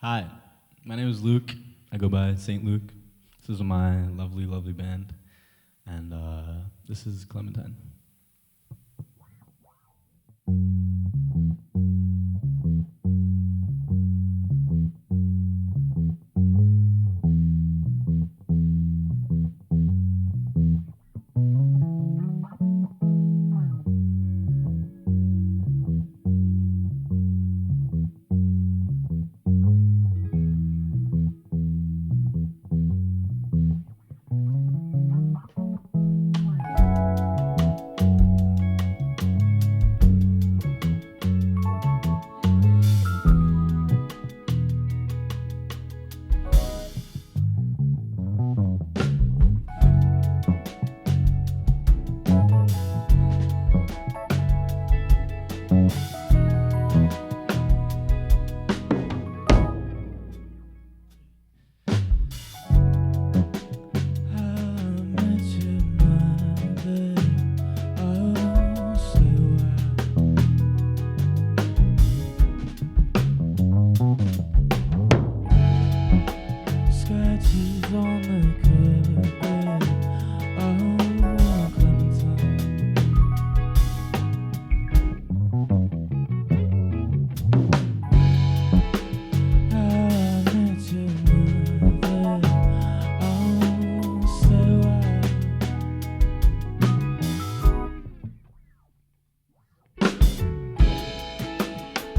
Hi, my name is Luke. I go by Saint Luke. This is my lovely, lovely band, and this is Clementine.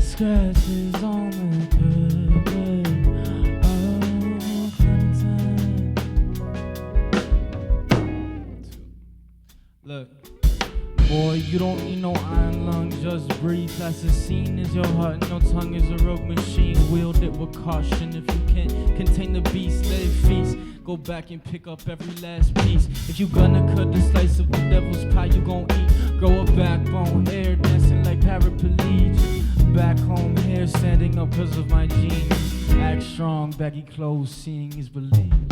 Scratches on the carpet. Oh, Clementine. Look, boy, you don't need no iron lungs, just breathe. That's the scene is your heart, no tongue is a rogue machine. Wield it with caution. If you can't contain the beast, let it feast. Go back and pick up every last piece. If you gonna cut the slice of the devil's pie, you gon' eat. Grow a backbone, air dancing like paraplegic. Back home here, standing up cause of my genes. Act strong, baggy clothes, seeing is believing.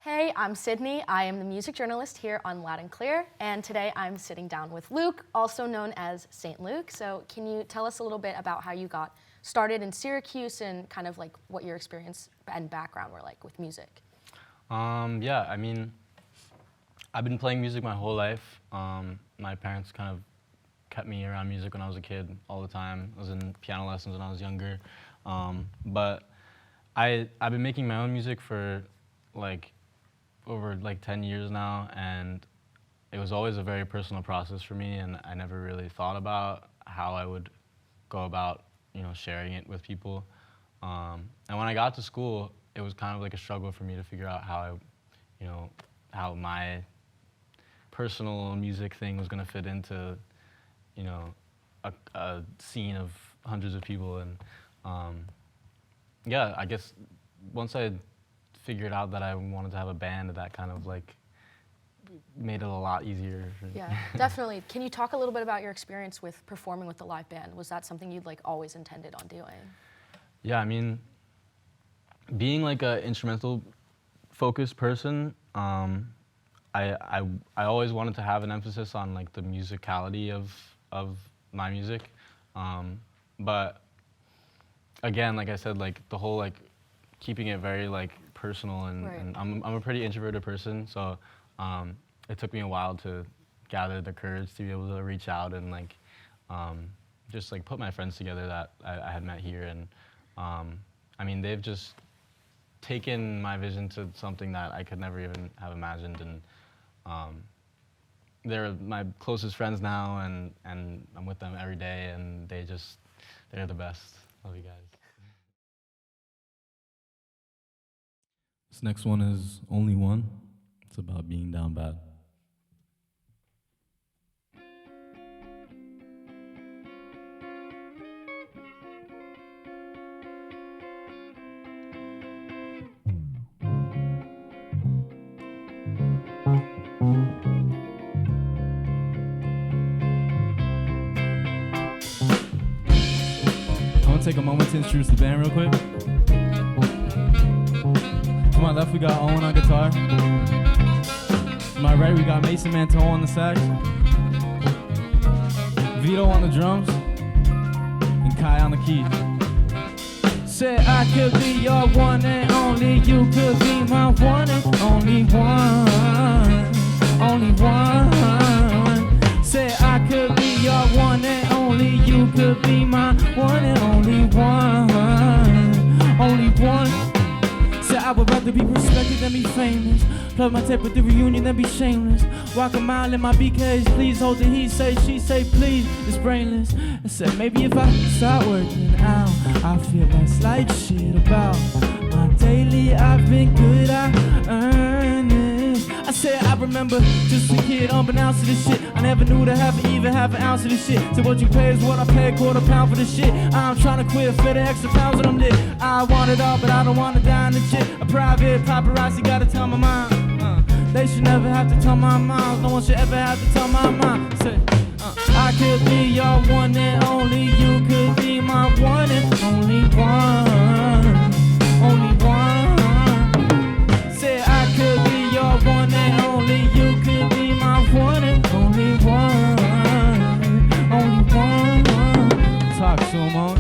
Hey, I'm Sydney. I am the music journalist here on Loud and Clear, and today I'm sitting down with Luke, also known as Saint Luke. So can you tell us a little bit about how you got started in Syracuse and kind of like what your experience and background were like with music? Yeah, I mean, I've been playing music my whole life. My parents kind of kept me around music when I was a kid all the time. I was in piano lessons when I was younger. But I've been making my own music for like over like 10 years now, and it was always a very personal process for me, and I never really thought about how I would go about, sharing it with people. And when I got to school, it was kind of like a struggle for me to figure out how my personal music thing was gonna fit into, a scene of hundreds of people. And yeah, I guess once I figured out that I wanted to have a band, that kind of like made it a lot easier. Yeah, definitely. Can you talk a little bit about your experience with performing with the live band? Was that something you'd like always intended on doing? Yeah, I mean, being like a instrumental focused person, I always wanted to have an emphasis on like the musicality of my music, but again, like I said, like the whole like keeping it very like personal and I'm a pretty introverted person, so it took me a while to gather the courage to be able to reach out and like just like put my friends together that I had met here, and I mean they've just taken my vision to something that I could never even have imagined, and they're my closest friends now, and I'm with them every day, and they're the best. Love you guys. This next one is Only One. It's about being down bad. I want to take a moment to introduce the band real quick. To my left, we got Owen on guitar. To my right, we got Mason Manteau on the sax, Vito on the drums, and Kai on the keys. Said I could be your one and only, you could be my one and only one, only one. Said I could be your one and only, you could be my one and only one, only one. Said I would rather be respected than be famous. Plug my tape with the reunion than be shameless. Walk a mile in my BKs, please hold the he say, she say, please, it's brainless. I said maybe if I start working out, I feel less like shit about my daily. I've been good at earning. I said I remember just a kid unbeknownst to this shit. I never knew to have even half an ounce of this shit. So what you pay is what I pay, quarter pound for this shit. I'm trying to quit for the extra pounds that I'm lit. I want it all, but I don't want to die in the shit. A private paparazzi gotta tell my mom. They should never have to tell my mom. No one should ever have to tell my mom. Say, I could be your one and only, you could be my one and only one, only one. Say I could be your one and only, you could be my one and only one, only one. Talk to him, on.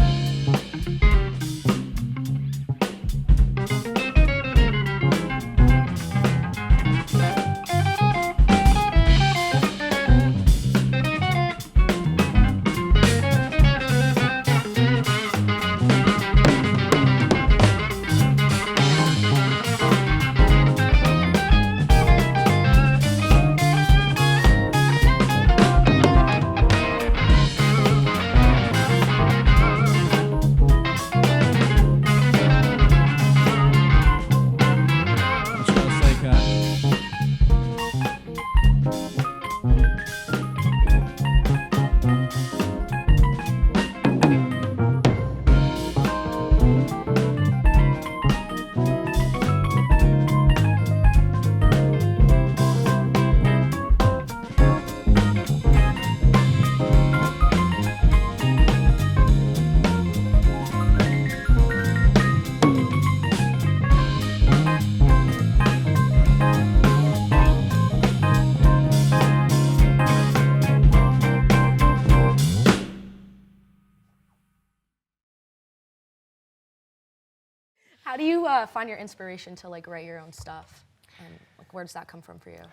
How do you find your inspiration to like write your own stuff? And like, where does that come from for you?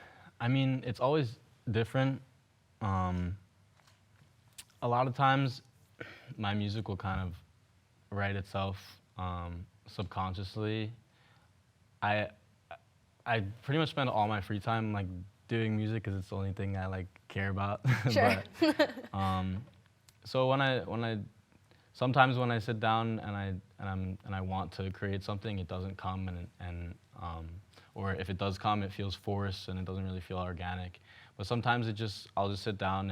I mean, it's always different. A lot of times, my music will kind of write itself subconsciously. I pretty much spend all my free time like doing music because it's the only thing I like care about. Sure. But, so sometimes when I sit down and I want to create something, it doesn't come, or if it does come, it feels forced and it doesn't really feel organic. But sometimes I'll just sit down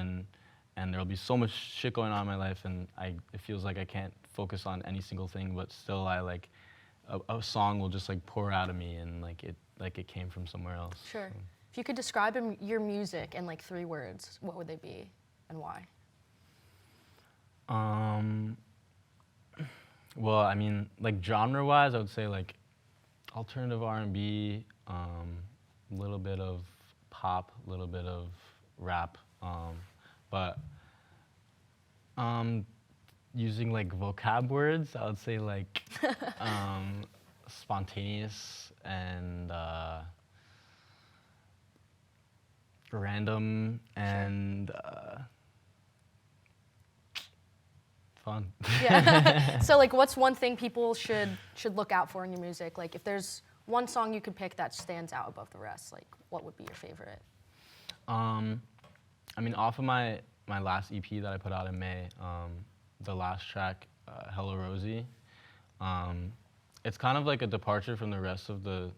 and there'll be so much shit going on in my life, and it feels like I can't focus on any single thing, but still a song will just like pour out of me, and like it came from somewhere else. Sure. So. If you could describe your music in like 3 words, what would they be and why? Well, I mean, like genre-wise, I would say like alternative R&B, a little bit of pop, a little bit of rap, but using like vocab words, I would say like spontaneous and random and fun. Yeah. So like, what's one thing people should look out for in your music? Like, if there's one song you could pick that stands out above the rest, like, what would be your favorite? I mean, off of my last EP that I put out in May, the last track, Hello Rosie, it's kind of like a departure from the rest of the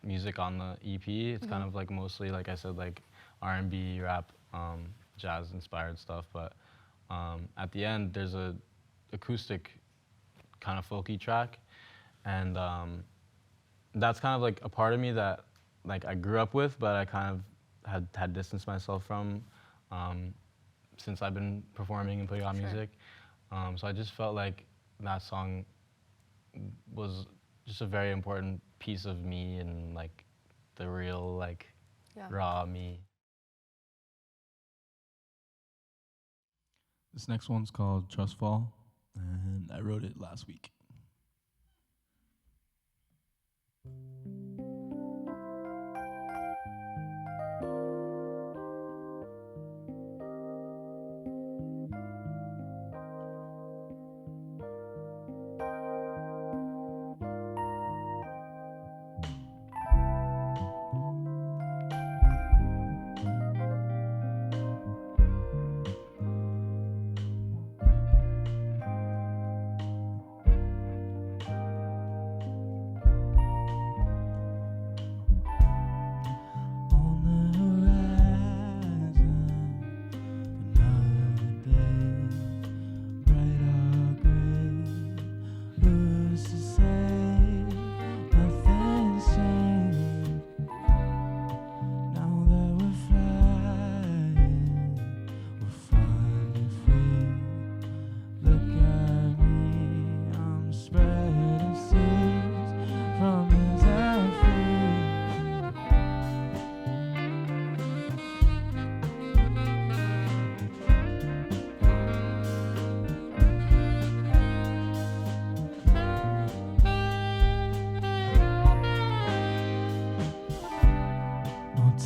music on the EP. It's kind of like mostly, like I said, like R&B, rap, jazz-inspired stuff. But at the end, there's a acoustic kind of folky track, and that's kind of like a part of me that like I grew up with, but I kind of had distanced myself from since I've been performing and putting out music. So I just felt like that song was just a very important piece of me and like the real like raw me. This next one's called Trust Fall, and I wrote it last week.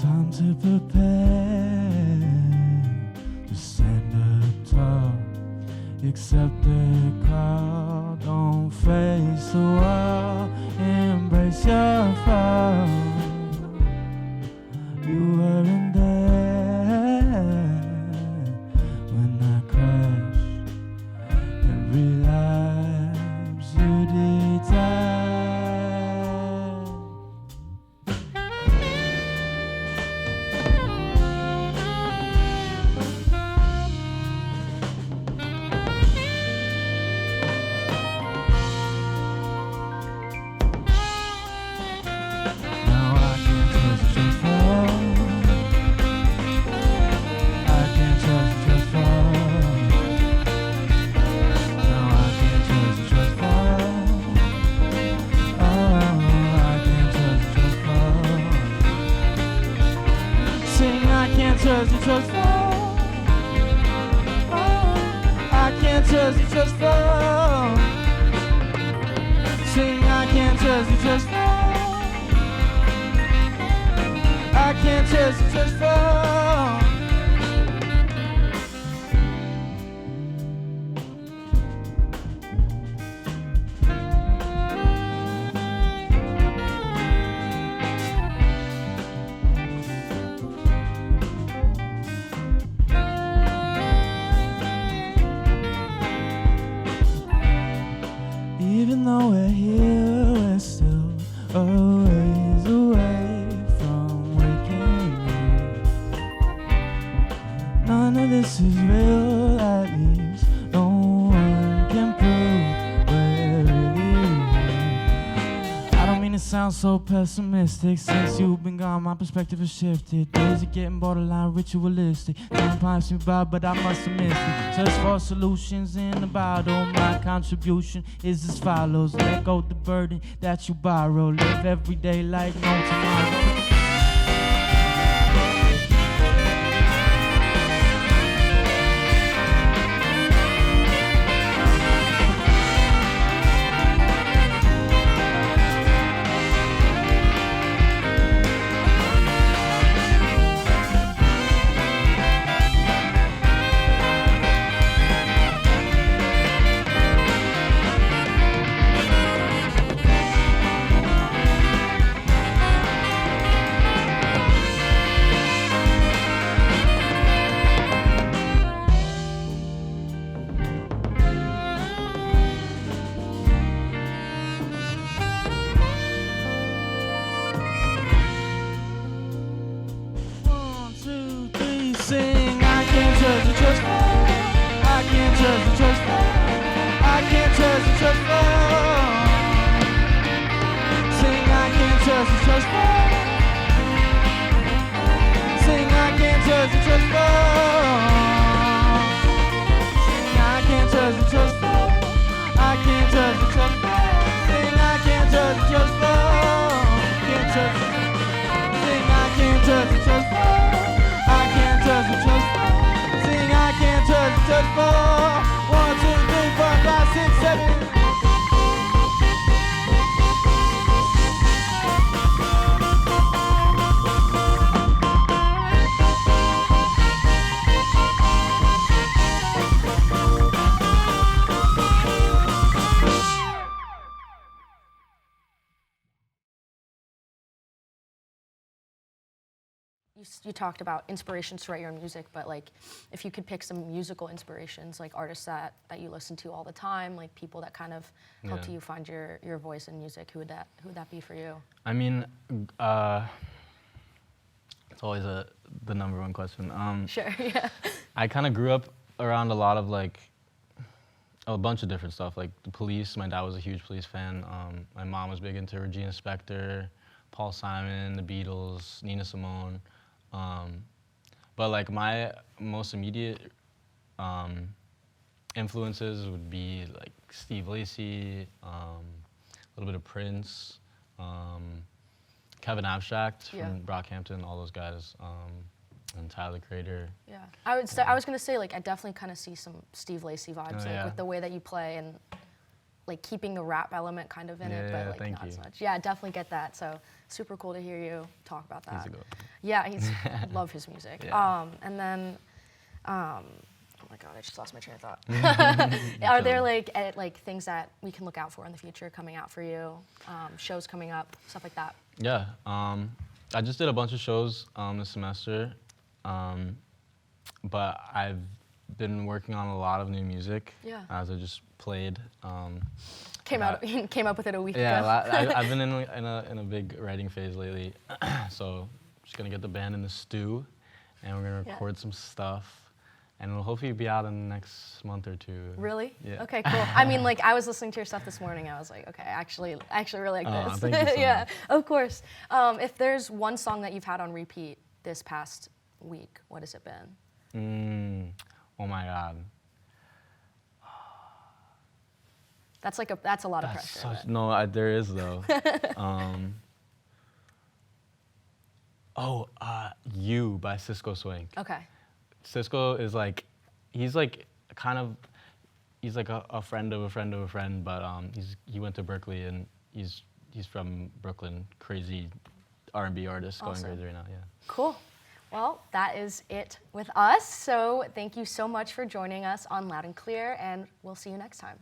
Time to prepare to stand up tall, accept the call, don't face the wall, embrace your fall. You weren't there when I crashed and relapsed, you did die. Trust you, trust fall. Oh, I can't trust you, trust fall. Sing, I can't trust you, trust fall. I can't trust you, trust fall. Even though we're here, we're still a ways away from waking up. None of this is real, at least no one can prove we're really real. I don't mean to sound so pessimistic. Since you've been gone, my perspective has shifted. Days are getting borderline ritualistic. Time passed me by, but I must have missed it. Search for solutions in the bottle. My contribution is as follows: let go the burden that you borrow. Live every day like no tomorrow. trust the trust fall. I can't trust the trust fall. I can't trust the trust fall. Sing, I can't trust the trust fall. Sing, I can't trust the trust fall. Sing, I can't trust the trust fall. I can't trust the trust fall. Sing, I can't trust the trust fall. Can't trust the Sing, I can't trust the trust fall. I can't trust the trust fall. Sing, I can't trust the trust fall. 1, 2, 3, 4, 5, 6, 7. You talked about inspirations to write your music, but like, if you could pick some musical inspirations, like artists that you listen to all the time, like people that kind of helped Yeah. you find your voice in music, who would that be for you? I mean, it's always the number one question. Sure, yeah. I kind of grew up around a lot of like a bunch of different stuff, like the Police. My dad was a huge Police fan. My mom was big into Regina Spektor, Paul Simon, the Beatles, Nina Simone. But like my most immediate influences would be like Steve Lacy, a little bit of Prince, Kevin Abstract Yeah. from Brockhampton, all those guys, and Tyler Creator. Yeah, I was gonna say, like, I definitely kind of see some Steve Lacy vibes, Oh, like yeah. with the way that you play and like keeping the rap element kind of in it, Yeah, but like thank not as you. much. Yeah, I definitely get that. So super cool to hear you talk about that. He's a good one. Yeah, he's love his music. Yeah. And then, oh my God, I just lost my train of thought. Are there like things that we can look out for in the future coming out for you? Shows coming up, stuff like that. Yeah, I just did a bunch of shows this semester, but I've been working on a lot of new music. Yeah. As I just played. Came up with it a week Yeah, ago. I've been in a big writing phase lately, so just gonna get the band in the stew, and we're gonna Yeah. record some stuff, and it'll hopefully be out in the next month or two. Really? Yeah. Okay, cool. I mean, like, I was listening to your stuff this morning. I was like, okay, I actually really like Aw, this. thank you so yeah, much. of course. If there's one song that you've had on repeat this past week, what has it been? Oh my God. That's a lot of pressure. but- No, there is though. You by Cisco Swank. Okay. Cisco is like, he's like a friend of a friend of a friend, but he went to Berkeley and he's from Brooklyn. Crazy R&B artist Awesome. going crazy right now. Yeah. Cool. Well, that is it with us. So thank you so much for joining us on Loud and Clear, and we'll see you next time.